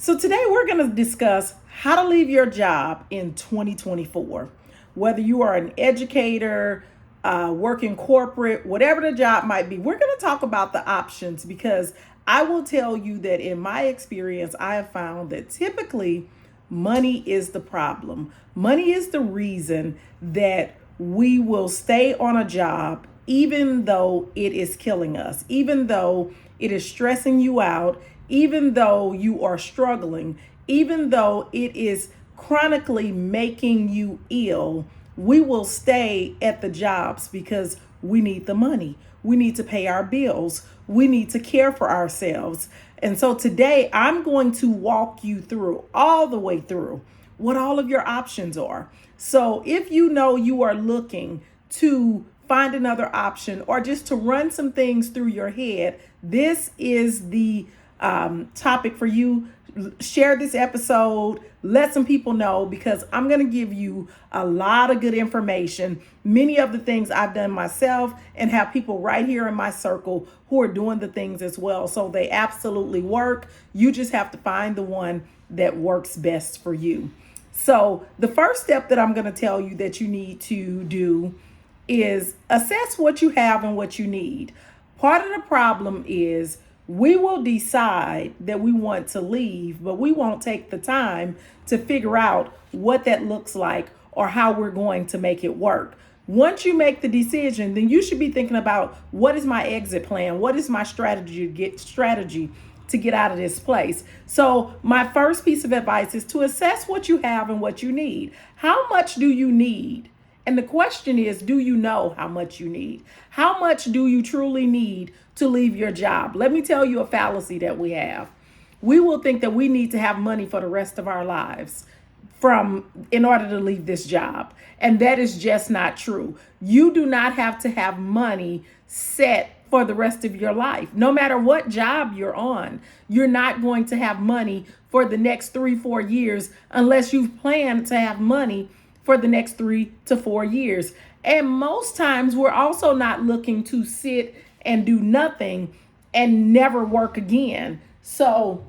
So, today we're going to discuss how to leave your job in 2024. Whether you are an educator, working corporate, whatever the job might be, we're going to talk about the options because I will tell you that in my experience, I have found that typically money is the problem. Money is the reason that we will stay on a job even though it is killing us, even though it is stressing you out, even though you are struggling, even though it is chronically making you ill. We will stay at the jobs because we need the money. We need to pay our bills. We need to care for ourselves. And so today I'm going to walk you through, all the way through, what all of your options are. So if you know you are looking to find another option or just to run some things through your head, this is the topic for you. Share this episode, let some people know, because I'm going to give you a lot of good information. Many of the things I've done myself and have people right here in my circle who are doing the things as well. So they absolutely work. You just have to find the one that works best for you. So the first step that I'm going to tell you that you need to do is assess what you have and what you need. Part of the problem is we will decide that we want to leave, but we won't take the time to figure out what that looks like or how we're going to make it work. Once you make the decision, then you should be thinking about, what is my exit plan? What is my strategy to get out of this place? So my first piece of advice is to assess what you have and what you need. How much do you need? And the question is, do you know how much you need? How much do you truly need to leave your job? Let me tell you a fallacy that we have. We will think that we need to have money for the rest of our lives in order to leave this job. And that is just not true. You do not have to have money set for the rest of your life. No matter what job you're on, you're not going to have money for the next 3-4 years unless you've planned to have money for the next 3 to 4 years. And most times we're also not looking to sit and do nothing and never work again. So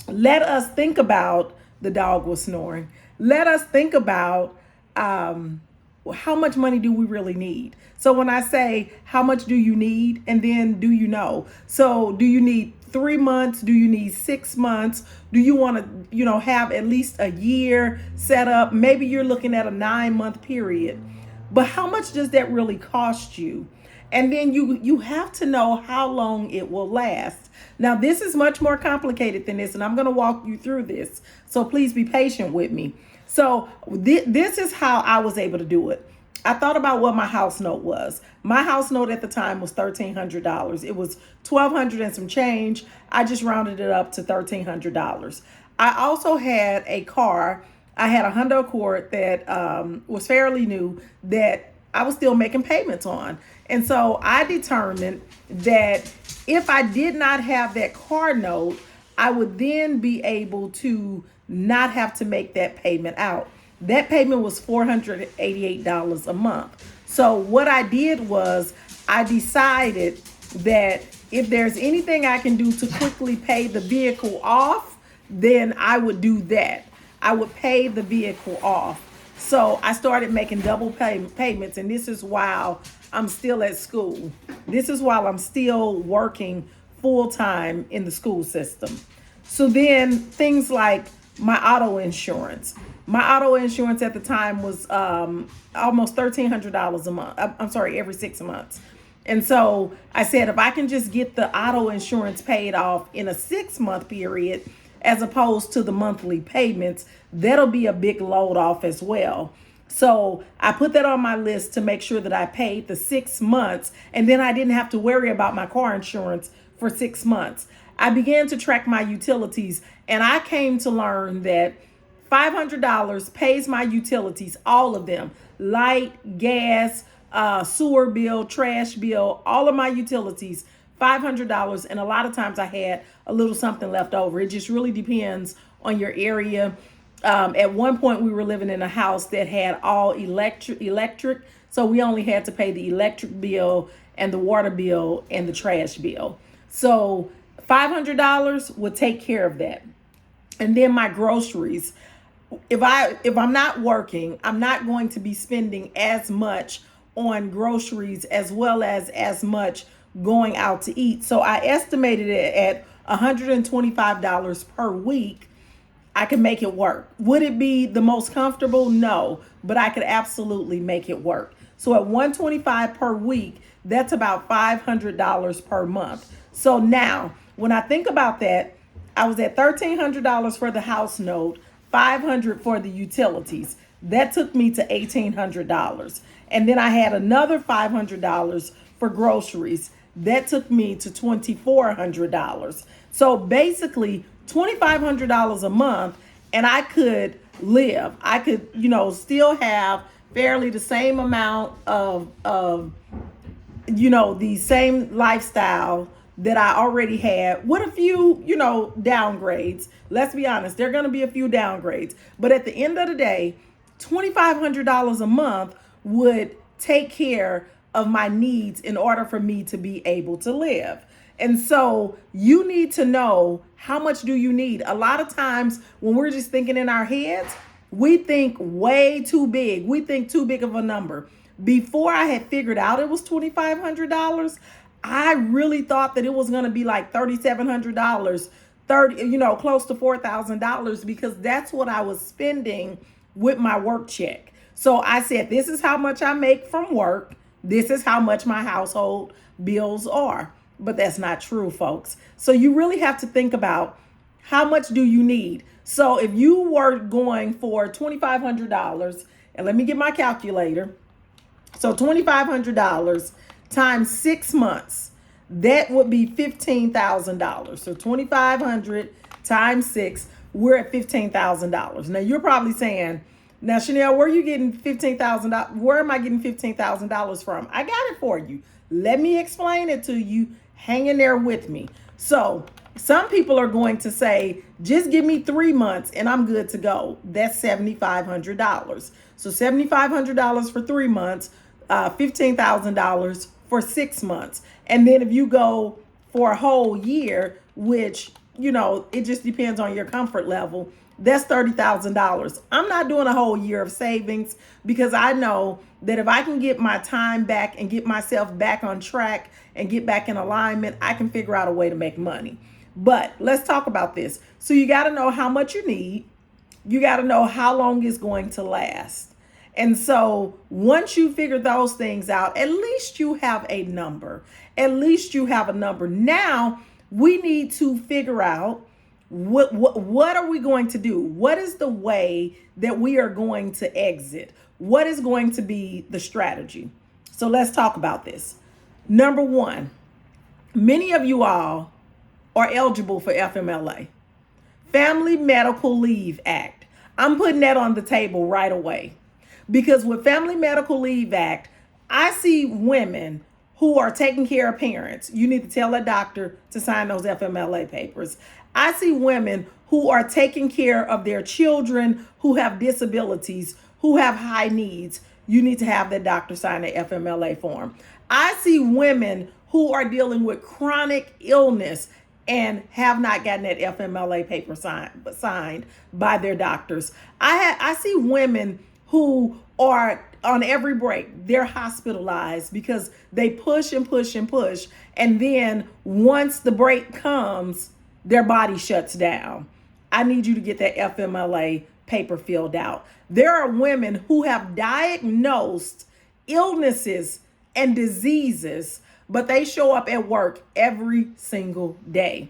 let us think about, the dog was snoring. Let us think about how much money do we really need? So when I say how much do you need, and then do you know? So do you need 3 months? Do you need 6 months? Do you want to, have at least a year set up? Maybe you're looking at a 9-month period. But how much does that really cost you? And then you have to know how long it will last. Now, this is much more complicated than this, and I'm going to walk you through this. So please be patient with me. So this is how I was able to do it. I thought about what my house note was. My house note at the time was $1,300. It was $1,200 and some change. I just rounded it up to $1,300. I also had a car. I had a Honda Accord that was fairly new that I was still making payments on. And so I determined that if I did not have that car note, I would then be able to not have to make that payment out. That payment was $488 a month. So what I did was I decided that if there's anything I can do to quickly pay the vehicle off, then I would do that. I would pay the vehicle off. So I started making double payments, and this is while I'm still at school. This is while I'm still working full time in the school system. So then things like my auto insurance. My auto insurance at the time was almost $1,300 a month. I'm sorry, every 6 months. And so I said, if I can just get the auto insurance paid off in a 6-month period, as opposed to the monthly payments, that'll be a big load off as well. So I put that on my list to make sure that I paid the 6 months, and then I didn't have to worry about my car insurance for 6 months. I began to track my utilities, and I came to learn that $500 pays my utilities, all of them: light, gas, sewer bill, trash bill, all of my utilities, $500. And a lot of times I had a little something left over. It just really depends on your area. At one point we were living in a house that had all electric. So we only had to pay the electric bill and the water bill and the trash bill. So $500 would take care of that. And then my groceries. If I'm not working, I'm not going to be spending as much on groceries as well as much going out to eat. So I estimated it at $125 per week. I could make it work. Would it be the most comfortable? No, but I could absolutely make it work. So at 125 per week, that's about $500 per month. So now, when I think about that, I was at $1,300 for the house note, $500 for the utilities. That took me to $1,800. And then I had another $500 for groceries. That took me to $2,400. So basically, $2,500 a month, and I could live. I could, still have fairly the same amount of the same lifestyle that I already had, with a few, downgrades. Let's be honest, there are going to be a few downgrades. But at the end of the day, $2,500 a month would take care of my needs in order for me to be able to live. And so you need to know, how much do you need? A lot of times when we're just thinking in our heads, we think way too big. We think too big of a number. Before I had figured out it was $2,500, I really thought that it was going to be like $3,700, close to $4,000, because that's what I was spending with my work check. So I said, this is how much I make from work. This is how much my household bills are. But that's not true, folks. So you really have to think about, how much do you need? So if you were going for $2,500, and let me get my calculator. So $2,500 times 6 months, that would be $15,000. So $2,500 times 6, we're at $15,000. Now you're probably saying, now Chanel, where are you getting $15,000? Where am I getting $15,000 from? I got it for you. Let me explain it to you. Hang in there with me. So some people are going to say, just give me 3 months and I'm good to go. That's $7,500. So $7,500 for 3 months, $15,000 for 6 months. And then if you go for a whole year, which, it just depends on your comfort level, that's $30,000. I'm not doing a whole year of savings, because I know that if I can get my time back and get myself back on track and get back in alignment, I can figure out a way to make money. But let's talk about this. So you got to know how much you need. You got to know how long it's going to last. And so once you figure those things out, at least you have a number. At least you have a number. Now we need to figure out, what are we going to do? What is the way that we are going to exit? What is going to be the strategy? So let's talk about this. Number one, many of you all are eligible for FMLA, Family Medical Leave Act. I'm putting that on the table right away, because with Family Medical Leave Act, I see women who are taking care of parents. You need to tell a doctor to sign those FMLA papers. I see women who are taking care of their children who have disabilities, who have high needs. You need to have that doctor sign the FMLA form. I see women who are dealing with chronic illness and have not gotten that FMLA paper signed by their doctors. I see women who are on every break, they're hospitalized because they push and push and push. And then once the break comes, their body shuts down. I need you to get that FMLA paper filled out. There are women who have diagnosed illnesses and diseases, but they show up at work every single day.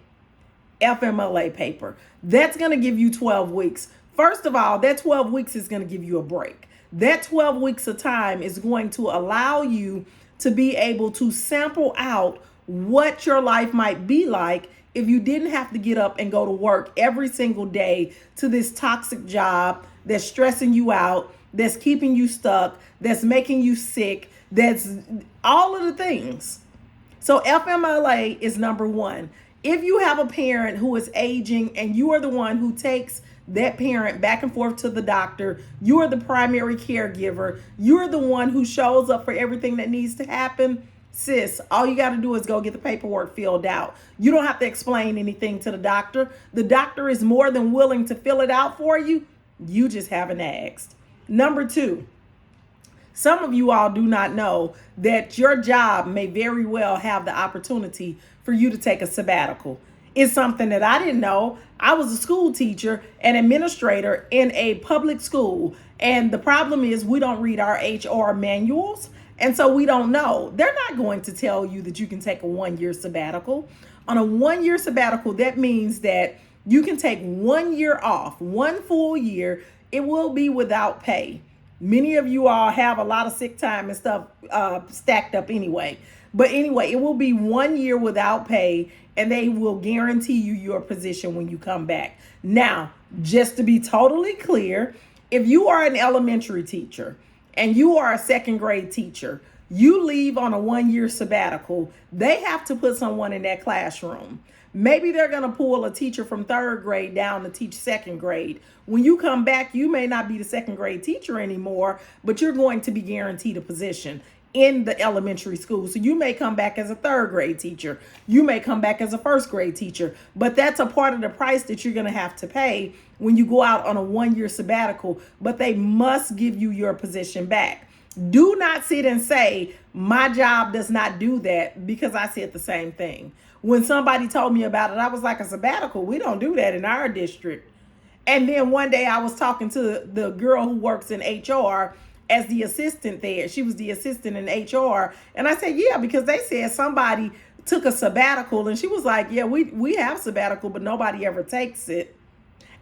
FMLA paper. That's going to give you 12 weeks. First of all, that 12 weeks is going to give you a break. That 12 weeks of time is going to allow you to be able to sample out what your life might be like if you didn't have to get up and go to work every single day to this toxic job that's stressing you out, that's keeping you stuck, that's making you sick, that's all of the things. So FMLA is number one. If you have a parent who is aging and you are the one who takes that parent back and forth to the doctor, you are the primary caregiver, you're the one who shows up for everything that needs to happen, sis, all you got to do is go get the paperwork filled out. You don't have to explain anything to the doctor. The doctor is more than willing to fill it out for you. You just haven't asked. Number two, some of you all do not know that your job may very well have the opportunity for you to take a sabbatical. It's something that I didn't know. I was a school teacher and administrator in a public school. And the problem is we don't read our HR manuals. And so we don't know. They're not going to tell you that you can take a 1-year sabbatical. On a 1-year sabbatical, that means that you can take 1 year off, 1 full year. It will be without pay. Many of you all have a lot of sick time and stuff stacked up anyway. But anyway, it will be 1 year without pay, and they will guarantee you your position when you come back. Now, just to be totally clear, if you are an elementary teacher and you are a second grade teacher, you leave on a 1-year sabbatical, they have to put someone in that classroom. Maybe they're going to pull a teacher from 3rd grade down to teach 2nd grade. When you come back, you may not be the 2nd grade teacher anymore, but you're going to be guaranteed a position in the elementary school. So you may come back as a 3rd grade teacher. You may come back as a 1st grade teacher, but that's a part of the price that you're going to have to pay when you go out on a 1-year sabbatical, but they must give you your position back. Do not sit and say, my job does not do that, because I said the same thing. When somebody told me about it, I was like, a sabbatical? We don't do that in our district. And then one day I was talking to the girl who works in HR as the assistant there. She was the assistant in HR. And I said, yeah, because they said somebody took a sabbatical. And she was like, yeah, we have sabbatical, but nobody ever takes it.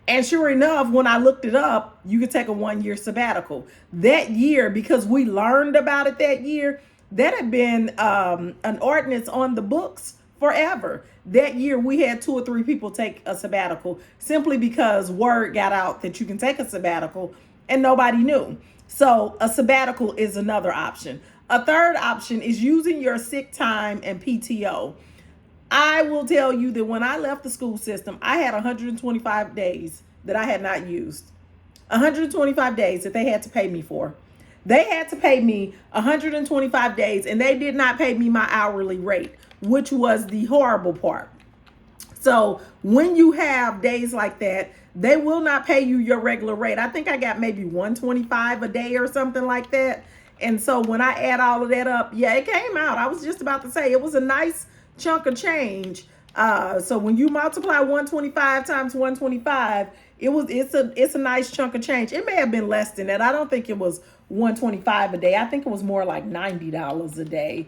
And sure enough, when I looked it up, you could take a 1-year sabbatical. That year, because we learned about it that year, that had been an ordinance on the books forever. That year, we had 2 or 3 people take a sabbatical simply because word got out that you can take a sabbatical and nobody knew. So a sabbatical is another option. A third option is using your sick time and PTO. I will tell you that when I left the school system, I had 125 days that I had not used. 125 days that they had to pay me for. They had to pay me 125 days, and they did not pay me my hourly rate, which was the horrible part. So when you have days like that, they will not pay you your regular rate. I think I got maybe 125 a day or something like that. And so when I add all of that up, yeah, it came out. I was just about to say it was a nice chunk of change. So when you multiply 125 times 125, it's a nice chunk of change. It may have been less than that. I don't think it was 125 a day. I think it was more like $90 a day.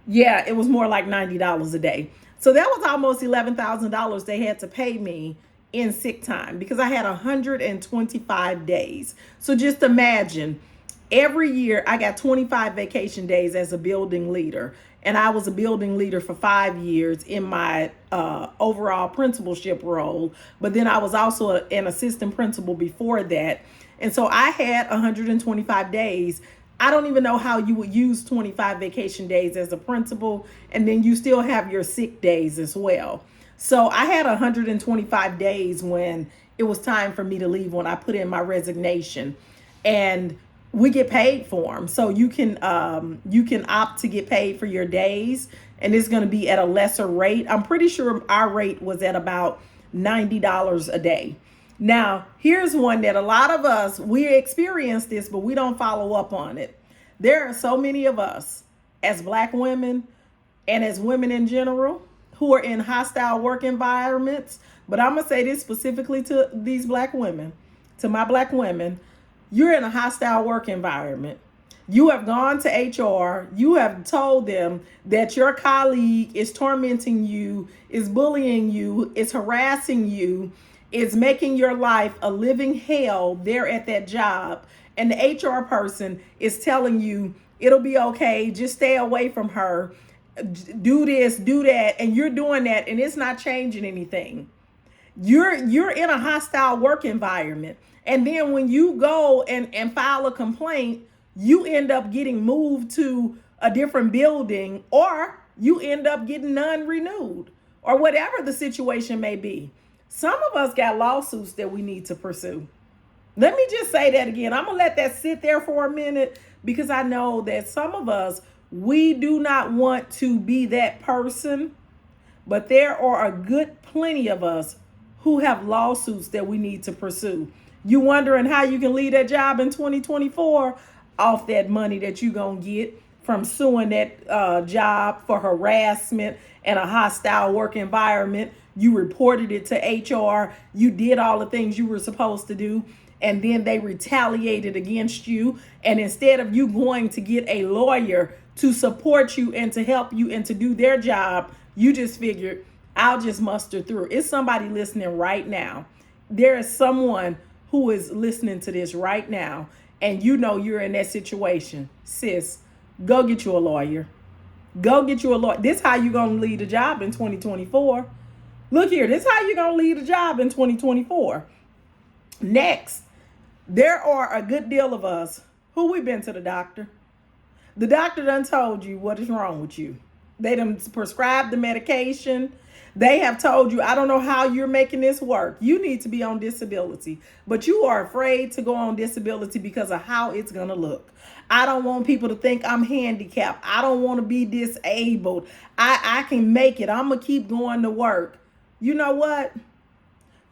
Yeah, it was more like $90 a day. So that was almost $11,000 they had to pay me in sick time because I had 125 days. So just imagine, every year I got 25 vacation days as a building leader. And I was a building leader for 5 years in my overall principalship role. But then I was also an assistant principal before that. And so I had 125 days. I don't even know how you would use 25 vacation days as a principal. And then you still have your sick days as well. So I had 125 days when it was time for me to leave, when I put in my resignation. And we get paid for them. So you can opt to get paid for your days, and it's going to be at a lesser rate. I'm pretty sure our rate was at about $90 a day. Now, here's one that a lot of us, we experience this, but we don't follow up on it. There are so many of us as Black women and as women in general who are in hostile work environments. But I'm going to say this specifically to these Black women, to my Black women. You're in a hostile work environment. You have gone to HR. You have told them that your colleague is tormenting you, is bullying you, is harassing you, is making your life a living hell there at that job. And the HR person is telling you, it'll be okay, just stay away from her, do this, do that, and you're doing that, and it's not changing anything. You're in a hostile work environment. And then when you go and file a complaint, you end up getting moved to a different building, or you end up getting non-renewed, or whatever the situation may be. Some of us got lawsuits that we need to pursue. Let me just say that again. I'm going to let that sit there for a minute, because I know that some of us, We do not want to be that person, but there are a good plenty of us who have lawsuits that we need to pursue. You wondering how you can leave that job in 2024? Off that money that you gonna get from suing that job for harassment and a hostile work environment. You reported it to HR. You did all the things you were supposed to do, and then they retaliated against you. And instead of you going to get a lawyer to support you and to help you and to do their job, you just figured, I'll just muster through. It's somebody listening right now. There is someone who is listening to this right now, and you know you're in that situation. Sis, go get you a lawyer. Go get you a lawyer. This is how you're going to leave a job in 2024. Look here, this is how you're going to leave a job in 2024. Next, there are a good deal of us who we've been to the doctor. The doctor done told you what is wrong with you. They done prescribed the medication. They have told you, I don't know how you're making this work. You need to be on disability, but you are afraid to go on disability because of how it's going to look. I don't want people to think I'm handicapped. I don't want to be disabled. I can make it. I'm going to keep going to work. You know what?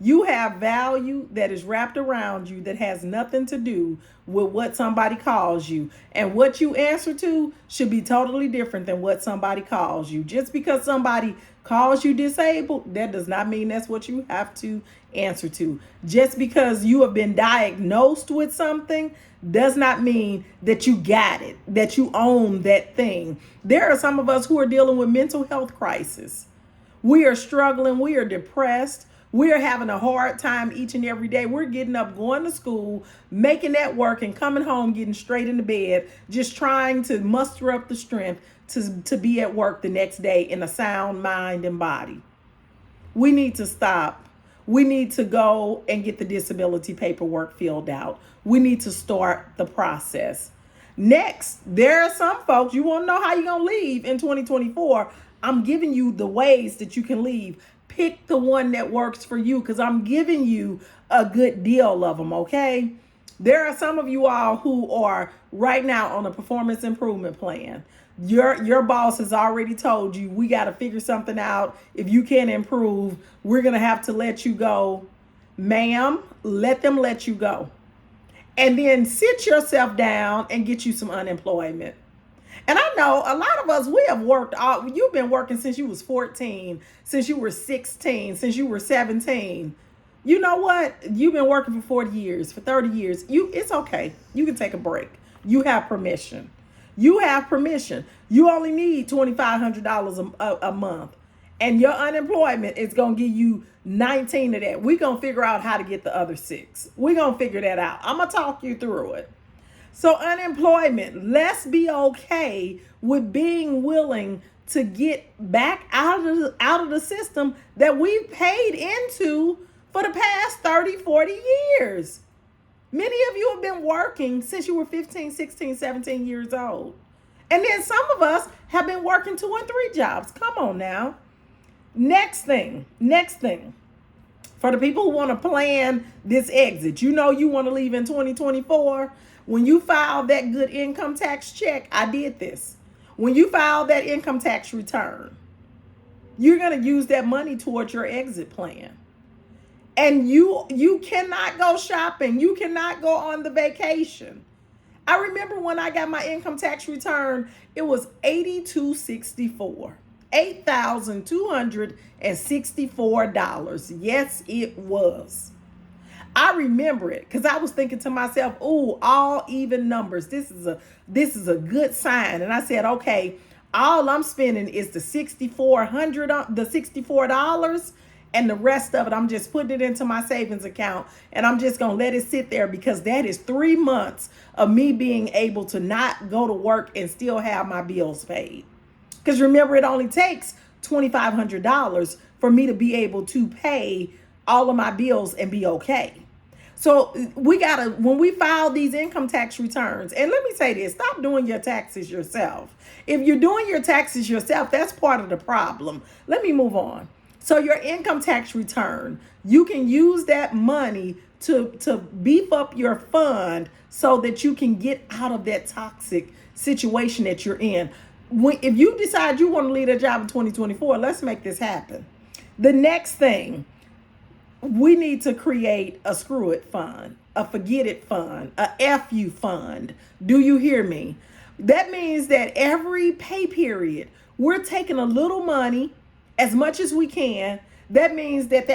You have value that is wrapped around you that has nothing to do with what somebody calls you. And what you answer to should be totally different than what somebody calls you. Just because somebody calls you disabled, that does not mean that's what you have to answer to. Just because you have been diagnosed with something does not mean that you got it, that you own that thing. There are some of us who are dealing with mental health crisis. We are struggling. We are depressed. We're having a hard time each and every day. We're getting up, going to school, making that work, and coming home, getting straight into bed, just trying to muster up the strength to be at work the next day in a sound mind and body. We need to stop. We need to go and get the disability paperwork filled out. We need to start the process. Next, there are some folks, you want to know how you're going to leave in 2024. I'm giving you the ways that you can leave. Pick the one that works for you, because I'm giving you a good deal of them, okay? There are some of you all who are right now on a performance improvement plan. Your boss has already told you, we got to figure something out. If you can't improve, we're going to have to let you go. Ma'am, let them let you go. And then sit yourself down and get you some unemployment. And I know a lot of us, we have worked out. You've been working since you was 14, since you were 16, since you were 17. You know what? You've been working for 40 years, for 30 years. It's okay. You can take a break. You have permission. You have permission. You only need $2,500 a month. And your unemployment is going to give you 19 of that. We're going to figure out how to get the other 6. We're going to figure that out. I'm going to talk you through it. So unemployment, let's be okay with being willing to get back out of the system that we've paid into for the past 30, 40 years. Many of you have been working since you were 15, 16, 17 years old. And then some of us have been working 2 and 3 jobs. Come on now. Next thing. For the people who want to plan this exit, you know you want to leave in 2024. When you file that good income tax check, I did this. When you file that income tax return, you're going to use that money towards your exit plan. And you cannot go shopping. You cannot go on the vacation. I remember when I got my income tax return, it was $82.64. $8,264. Yes, it was. I remember it because I was thinking to myself, "Ooh, all even numbers. This is a good sign." And I said, "Okay, all I'm spending is the $64, and the rest of it, I'm just putting it into my savings account, and I'm just gonna let it sit there because that is 3 months of me being able to not go to work and still have my bills paid." Because remember, it only takes $2,500 for me to be able to pay all of my bills and be okay. So when we file these income tax returns, and let me say this, stop doing your taxes yourself. If you're doing your taxes yourself, that's part of the problem. Let me move on. So your income tax return, you can use that money to beef up your fund so that you can get out of that toxic situation that you're in. if you decide you want to leave a job in 2024, let's make this happen. The next thing, we need to create a screw it fund, a forget it fund, a FU fund. Do you hear me? That means that every pay period, we're taking a little money, as much as we can. That means that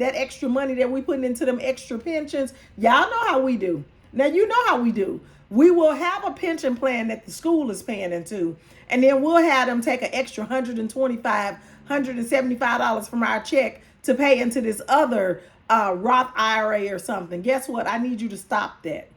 extra money that we putting into them extra pensions, y'all know how we do. Now you know how we do. We will have a pension plan that the school is paying into, and then we'll have them take an extra $125, $175 from our check to pay into this other Roth IRA or something. Guess what? I need you to stop that.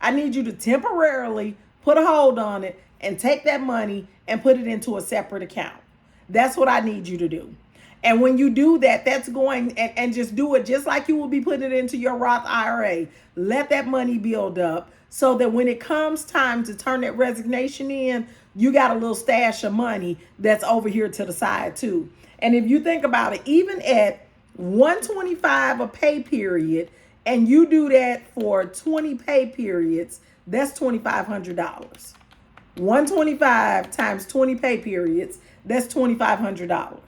I need you to temporarily put a hold on it and take that money and put it into a separate account. That's what I need you to do. And when you do that, that's going and just do it just like you will be putting it into your Roth IRA. Let that money build up so that when it comes time to turn that resignation in, you got a little stash of money that's over here to the side too. And if you think about it, even at $125 a pay period, and you do that for 20 pay periods, that's $2,500. 125 times 20 pay periods, that's $2,500.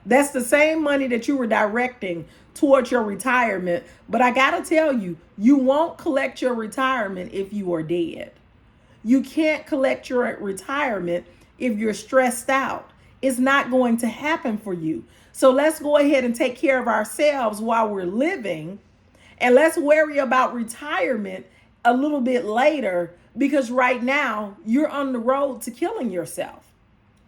That's the same money that you were directing towards your retirement. But I got to tell you, you won't collect your retirement if you are dead. You can't collect your retirement if you're stressed out. It's not going to happen for you. So let's go ahead and take care of ourselves while we're living. And let's worry about retirement a little bit later, because right now you're on the road to killing yourself.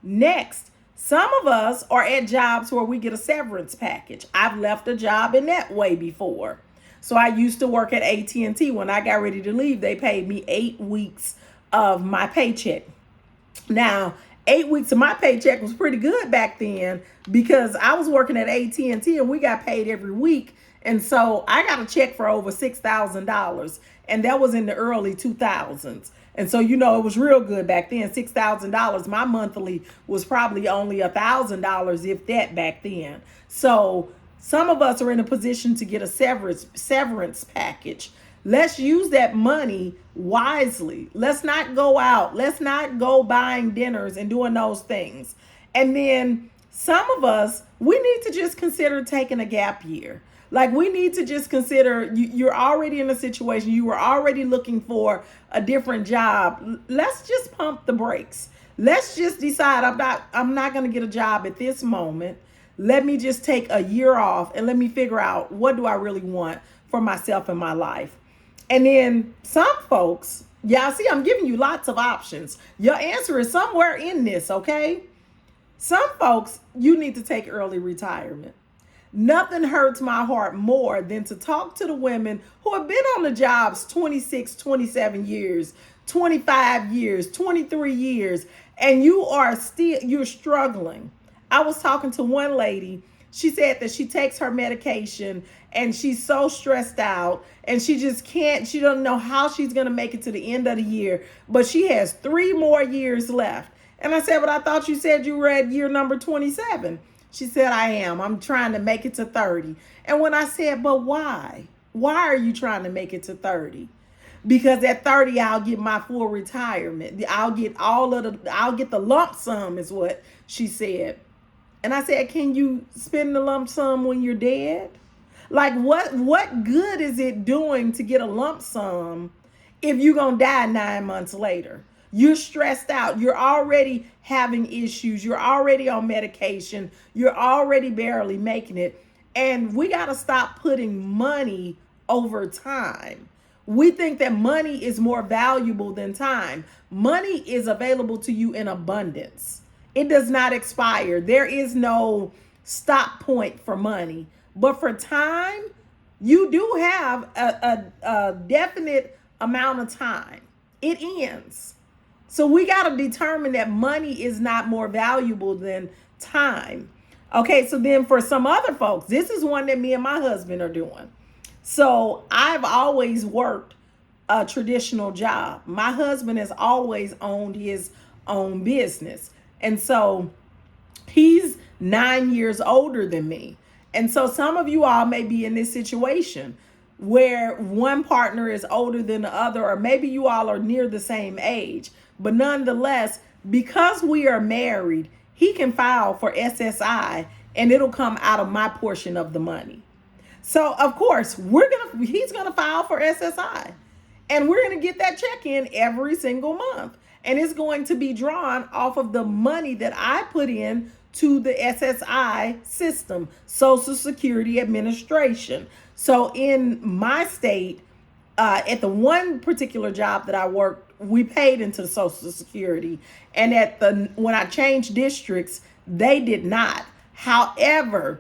Next, some of us are at jobs where we get a severance package. I've left a job in that way before. So I used to work at AT&T. When I got ready to leave, they paid me 8 weeks of my paycheck. Now, 8 weeks of my paycheck was pretty good back then, because I was working at AT&T and we got paid every week. And so I got a check for over $6,000, and that was in the early 2000s. And so, it was real good back then, $6,000. My monthly was probably only $1,000, if that, back then. So some of us are in a position to get a severance package. Let's use that money wisely. Let's not go out. Let's not go buying dinners and doing those things. And then some of us, we need to just consider taking a gap year. Like, we need to just consider, you're already in a situation, you were already looking for a different job. Let's just pump the brakes. Let's just decide I'm not going to get a job at this moment. Let me just take a year off and let me figure out, what do I really want for myself in my life? And then some folks, y'all see, I'm giving you lots of options. Your answer is somewhere in this, okay? Some folks, you need to take early retirement. Nothing hurts my heart more than to talk to the women who have been on the jobs 26, 27 years, 25 years, 23 years, and you're struggling. I was talking to one lady. She said that she takes her medication and she's so stressed out and she doesn't know how she's going to make it to the end of the year, but she has 3 more years left. And I said, but I thought you said you were at year number 27. She said, I am. I'm trying to make it to 30. And when I said, but why? Why are you trying to make it to 30? Because at 30, I'll get my full retirement. I'll get the lump sum, is what she said. And I said, can you spend the lump sum when you're dead? Like, what good is it doing to get a lump sum if you're going to die 9 months later? You're stressed out. You're already having issues. You're already on medication. You're already barely making it. And we got to stop putting money over time. We think that money is more valuable than time. Money is available to you in abundance. It does not expire. There is no stop point for money. But for time, you do have a definite amount of time. It ends. So we got to determine that money is not more valuable than time. Okay, so then for some other folks, this is one that me and my husband are doing. So I've always worked a traditional job. My husband has always owned his own business. And so he's 9 years older than me. And so some of you all may be in this situation where one partner is older than the other, or maybe you all are near the same age. But nonetheless, Because we are married, he can file for SSI and it'll come out of my portion of the money. So of course, he's gonna file for SSI. And we're gonna get that check in every single month. And it's going to be drawn off of the money that I put in to the SSI system, Social Security Administration. So in my state, at the one particular job that I worked, we paid into Social Security, and when I changed districts, they did not. However,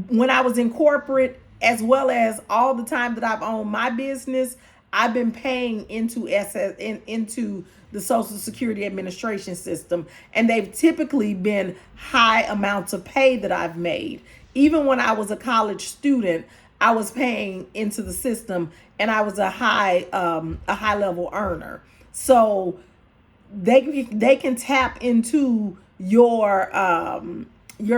when I was in corporate, as well as all the time that I've owned my business, I've been paying into into the Social Security Administration system, and they've typically been high amounts of pay that I've made. Even when I was a college student, I was paying into the system, and I was a high level earner. So they can tap into your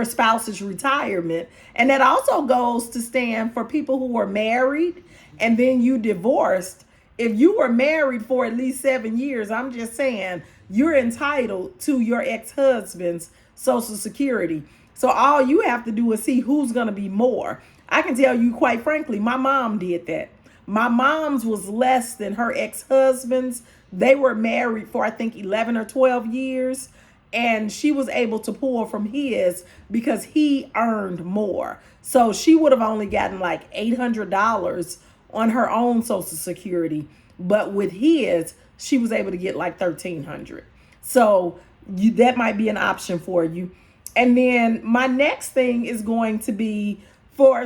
spouse's retirement, and that also goes to stand for people who were married and then you divorced. If you were married for at least 7 years, I'm just saying you're entitled to your ex-husband's Social Security. So all you have to do is see who's going to be more. I can tell you, quite frankly, my mom did that. My mom's was less than her ex-husband's. They were married for, I think, 11 or 12 years. And she was able to pull from his because he earned more. So she would have only gotten like $800 on her own Social Security. But with his, she was able to get like $1,300. So that might be an option for you. And then my next thing is going to be for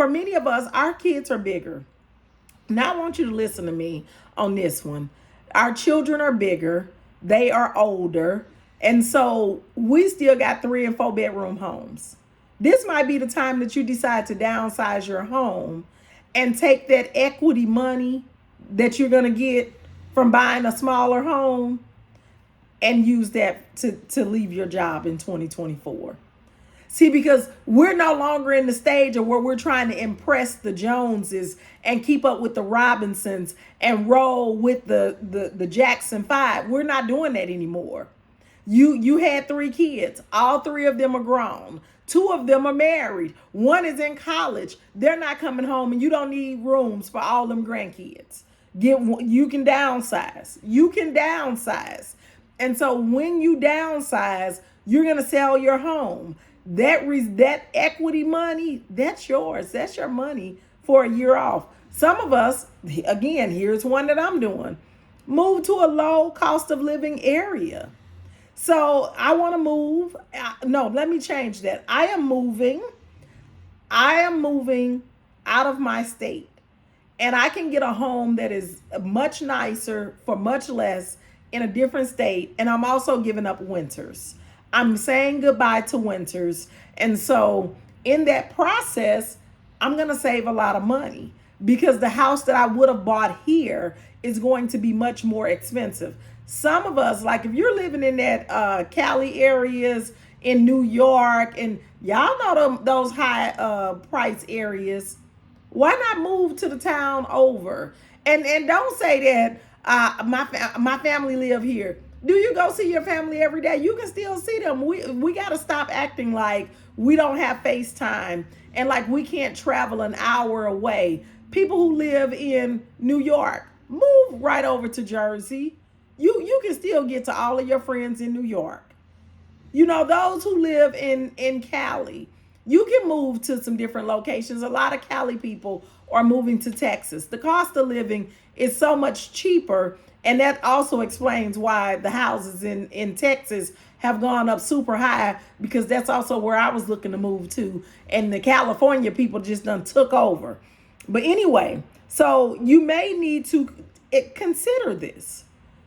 many of us, our kids are bigger. Now I want you to listen to me on this one. Our children are bigger. They are older. And so we still got 3 and 4 bedroom homes. This might be the time that you decide to downsize your home and take that equity money that you're going to get from buying a smaller home and use that to leave your job in 2024. See, because we're no longer in the stage of where we're trying to impress the Joneses and keep up with the Robinsons and roll with the Jackson 5. We're not doing that anymore. You had 3 kids. All 3 of them are grown. 2 of them are married. 1 is in college. They're not coming home, and you don't need rooms for all them grandkids. You can downsize. You can downsize. And so when you downsize, you're going to sell your home. That equity money, that's yours. That's your money for a year off. Some of us, again, here's one that I'm doing. Move to a low cost of living area. So I want to move. No, let me change that. I am moving out of my state, and I can get a home that is much nicer for much less in a different state. And I'm also giving up winters. I'm saying goodbye to winters. And so in that process, I'm going to save a lot of money because the house that I would have bought here is going to be much more expensive. Some of us, like if you're living in that Cali areas in New York, and y'all know those high price areas, why not move to the town over? And don't say that my family live here. Do you go see your family every day? You can still see them. We got to stop acting like we don't have FaceTime and like we can't travel an hour away. People who live in New York, move right over to Jersey. You can still get to all of your friends in New York. You know, those who live in Cali, you can move to some different locations. A lot of Cali people are moving to Texas. The cost of living is so much cheaper, and that also explains why the houses in Texas have gone up super high, because that's also where I was looking to move to, and the California people just done took over. But anyway, so you may need to consider this.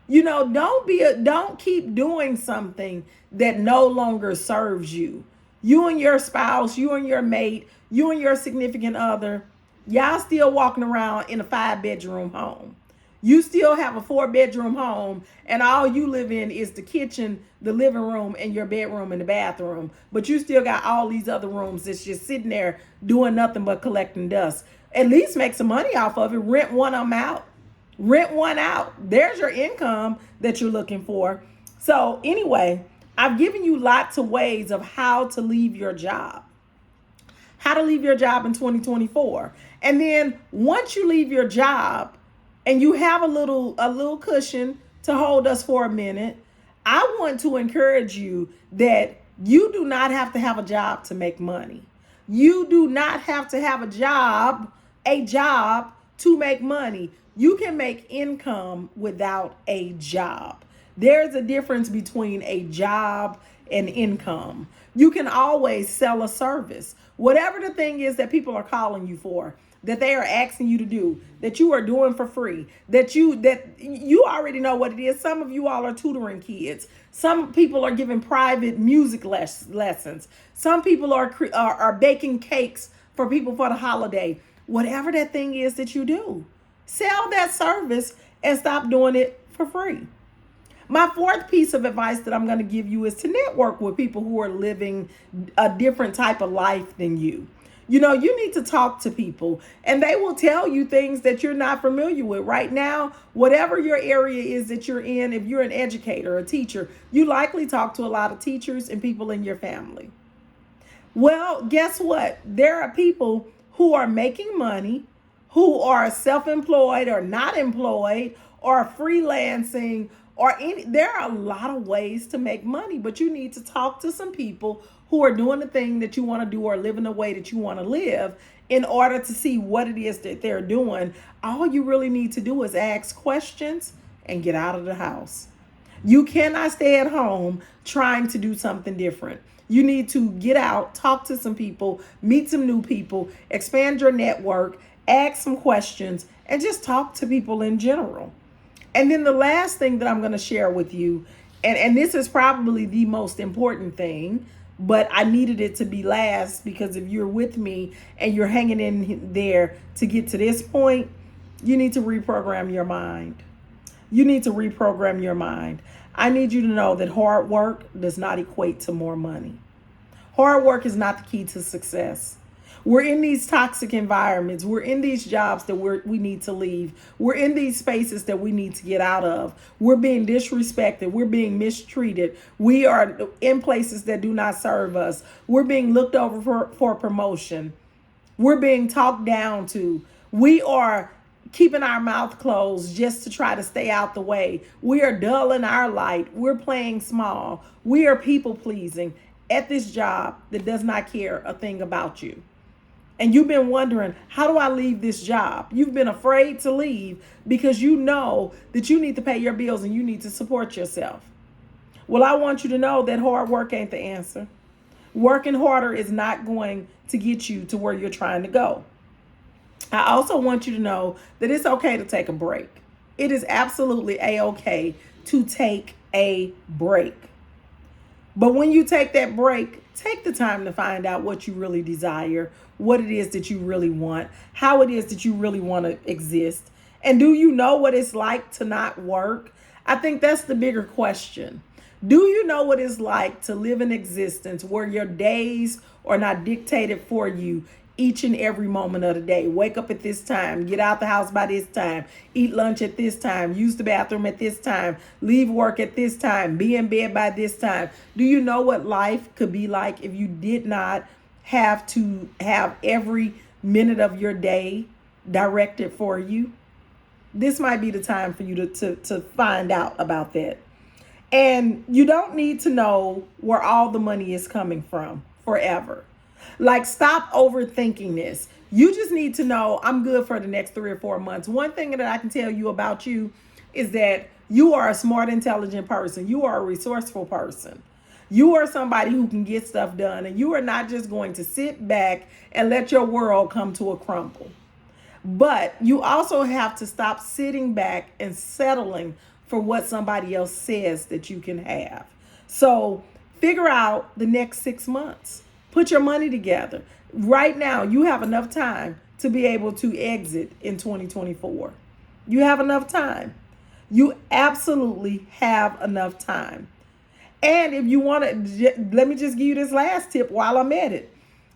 You know, don't keep doing something that no longer serves you. You and your spouse, you and your mate, you and your significant other, y'all still walking around in a 5-bedroom home. You still have a 4-bedroom home, and all you live in is the kitchen, the living room, and your bedroom and the bathroom. But you still got all these other rooms that's just sitting there doing nothing but collecting dust. At least make some money off of it. Rent one of them out. Rent one out. There's your income that you're looking for. So anyway, I've given you lots of ways of how to leave your job. How to leave your job in 2024. And then once you leave your job and you have a little cushion to hold us for a minute, I want to encourage you that you do not have to have a job to make money. You do not have to have a job to make money. You can make income without a job. There's a difference between a job and income. You can always sell a service. Whatever the thing is that people are calling you for, that they are asking you to do, that you are doing for free, that you already know what it is. Some of you all are tutoring kids. Some people are giving private music lessons. Some people are baking cakes for people for the holiday. Whatever that thing is that you do, sell that service and stop doing it for free. My fourth piece of advice that I'm going to give you is to network with people who are living a different type of life than you. You know, you need to talk to people and they will tell you things that you're not familiar with. Right now, whatever your area is that you're in, if you're an educator, a teacher, you likely talk to a lot of teachers and people in your family. Well, guess what? There are people who are making money, who are self-employed or not employed or freelancing there are a lot of ways to make money, but you need to talk to some people who are doing the thing that you want to do or living the way that you want to live in order to see what it is that they're doing. All you really need to do is ask questions and get out of the house. You cannot stay at home trying to do something different. You need to get out, talk to some people, meet some new people, expand your network, ask some questions, and just talk to people in general. And then the last thing that I'm going to share with you, and this is probably the most important thing, but I needed it to be last because if you're with me and you're hanging in there to get to this point, you need to reprogram your mind. You need to reprogram your mind. I need you to know that hard work does not equate to more money. Hard work is not the key to success. We're in these toxic environments. We're in these jobs that we need to leave. We're in these spaces that we need to get out of. We're being disrespected. We're being mistreated. We are in places that do not serve us. We're being looked over for promotion. We're being talked down to. We are keeping our mouth closed just to try to stay out the way. We are dulling our light. We're playing small. We are people pleasing at this job that does not care a thing about you. And you've been wondering, how do I leave this job? You've been afraid to leave because you know that you need to pay your bills and you need to support yourself. Well, I want you to know that hard work ain't the answer. Working harder is not going to get you to where you're trying to go. I also want you to know that it's okay to take a break. It is absolutely a-okay to take a break. But when you take that break, take the time to find out what you really desire, what it is that you really want, how it is that you really want to exist. And do you know what it's like to not work? I think that's the bigger question. Do you know what it's like to live an existence where your days are not dictated for you each and every moment of the day? Wake up at this time, get out the house by this time, eat lunch at this time, use the bathroom at this time, leave work at this time, be in bed by this time. Do you know what life could be like if you did not have to have every minute of your day directed for you? This might be the time for you to find out about that. And you don't need to know where all the money is coming from forever. Like, stop overthinking this. You just need to know I'm good for the next 3 or 4 months. One thing that I can tell you about you is that you are a smart, intelligent person. You are a resourceful person. You are somebody who can get stuff done, and you are not just going to sit back and let your world come to a crumble. But you also have to stop sitting back and settling for what somebody else says that you can have. So figure out the next 6 months. Put your money together. Right now, you have enough time to be able to exit in 2024. You have enough time. You absolutely have enough time. And if you want to, let me just give you this last tip while I'm at it.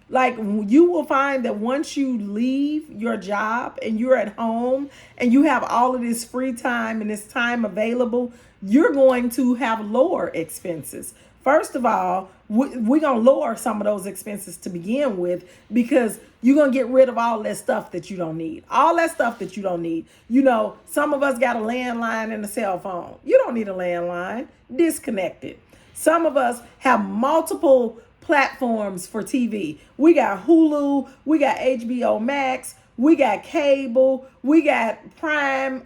Like, you will find that once you leave your job and you're at home and you have all of this free time and this time available, you're going to have lower expenses. First of all, we're going to lower some of those expenses to begin with, because you're going to get rid of all that stuff that you don't need. All that stuff that you don't need. You know, some of us got a landline and a cell phone. You don't need a landline. Disconnect it. Some of us have multiple platforms for TV. We got Hulu, we got HBO Max, we got cable, we got Prime,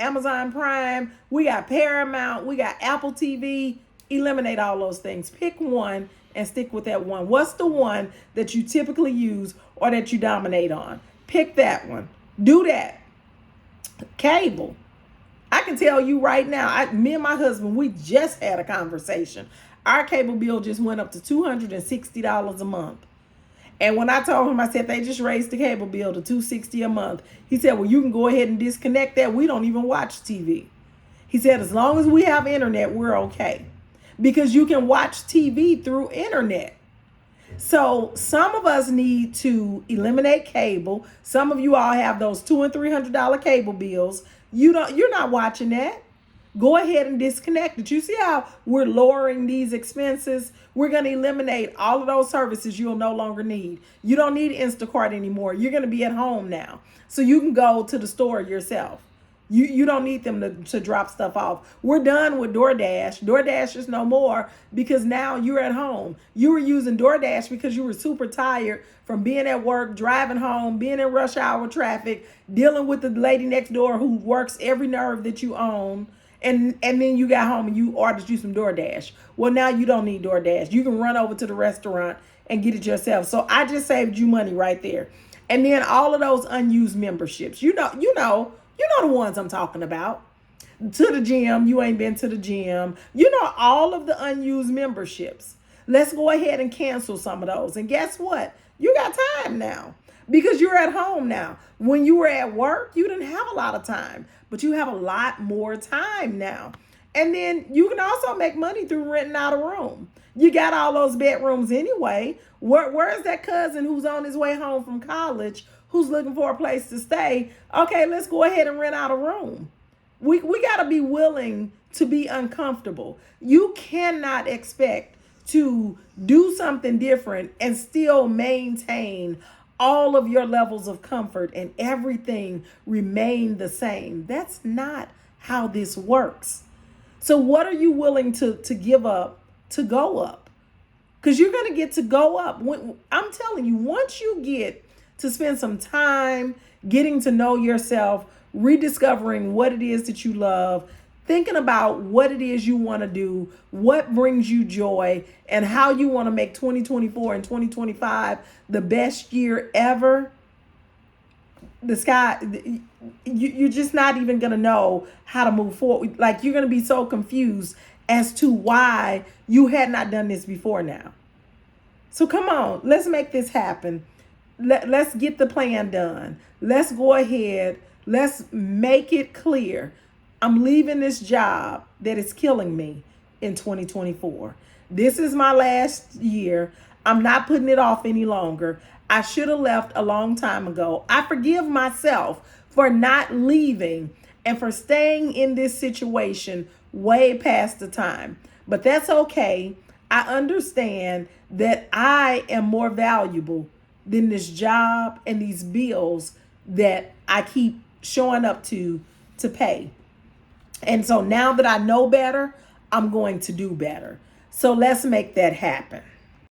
Amazon Prime, we got Paramount, we got Apple TV. Eliminate all those things. Pick one and stick with that one. What's the one that you typically use or that you dominate on? Pick that one. Do that. Cable. I can tell you right now, me and my husband, we just had a conversation. Our cable bill just went up to $260 a month. And when I told him, I said, they just raised the cable bill to $260 a month. He said, well, you can go ahead and disconnect that. We don't even watch TV. He said, as long as we have internet, we're okay. Because you can watch TV through internet. So some of us need to eliminate cable. Some of you all have those $200 and $300 cable bills. You're not watching that. Go ahead and disconnect it. You see how we're lowering these expenses? We're going to eliminate all of those services you'll no longer need. You don't need Instacart anymore. You're going to be at home now. So you can go to the store yourself. You don't need them to drop stuff off. We're done with DoorDash. DoorDash is no more, because now you're at home. You were using DoorDash because you were super tired from being at work, driving home, being in rush hour traffic, dealing with the lady next door who works every nerve that you own. And then you got home and you ordered you some DoorDash. Well, now you don't need DoorDash. You can run over to the restaurant and get it yourself. So I just saved you money right there. And then all of those unused memberships. You know the ones I'm talking about. To the gym, you ain't been to the gym. You know, all of the unused memberships. Let's go ahead and cancel some of those. And guess what? You got time now, because you're at home now. When you were at work, you didn't have a lot of time, but you have a lot more time now. And then you can also make money through renting out a room. You got all those bedrooms anyway. Where's that cousin who's on his way home from college, who's looking for a place to stay? Okay, let's go ahead and rent out a room. We got to be willing to be uncomfortable. You cannot expect to do something different and still maintain all of your levels of comfort and everything remain the same. That's not how this works. So what are you willing to give up to go up? Because you're going to get to go up. I'm telling you, once you get to spend some time getting to know yourself, rediscovering what it is that you love, thinking about what it is you want to do, what brings you joy, and how you want to make 2024 and 2025 the best year ever, you're just not even going to know how to move forward. Like, you're going to be so confused as to why you had not done this before now. So come on, let's make this happen. Let's get the plan done. Let's go ahead. Let's make it clear. I'm leaving this job that is killing me in 2024. This is my last year. I'm not putting it off any longer. I should have left a long time ago. I forgive myself for not leaving and for staying in this situation way past the time. But that's okay. I understand that I am more valuable than this job and these bills that I keep showing up to pay. And so now that I know better, I'm going to do better. So let's make that happen.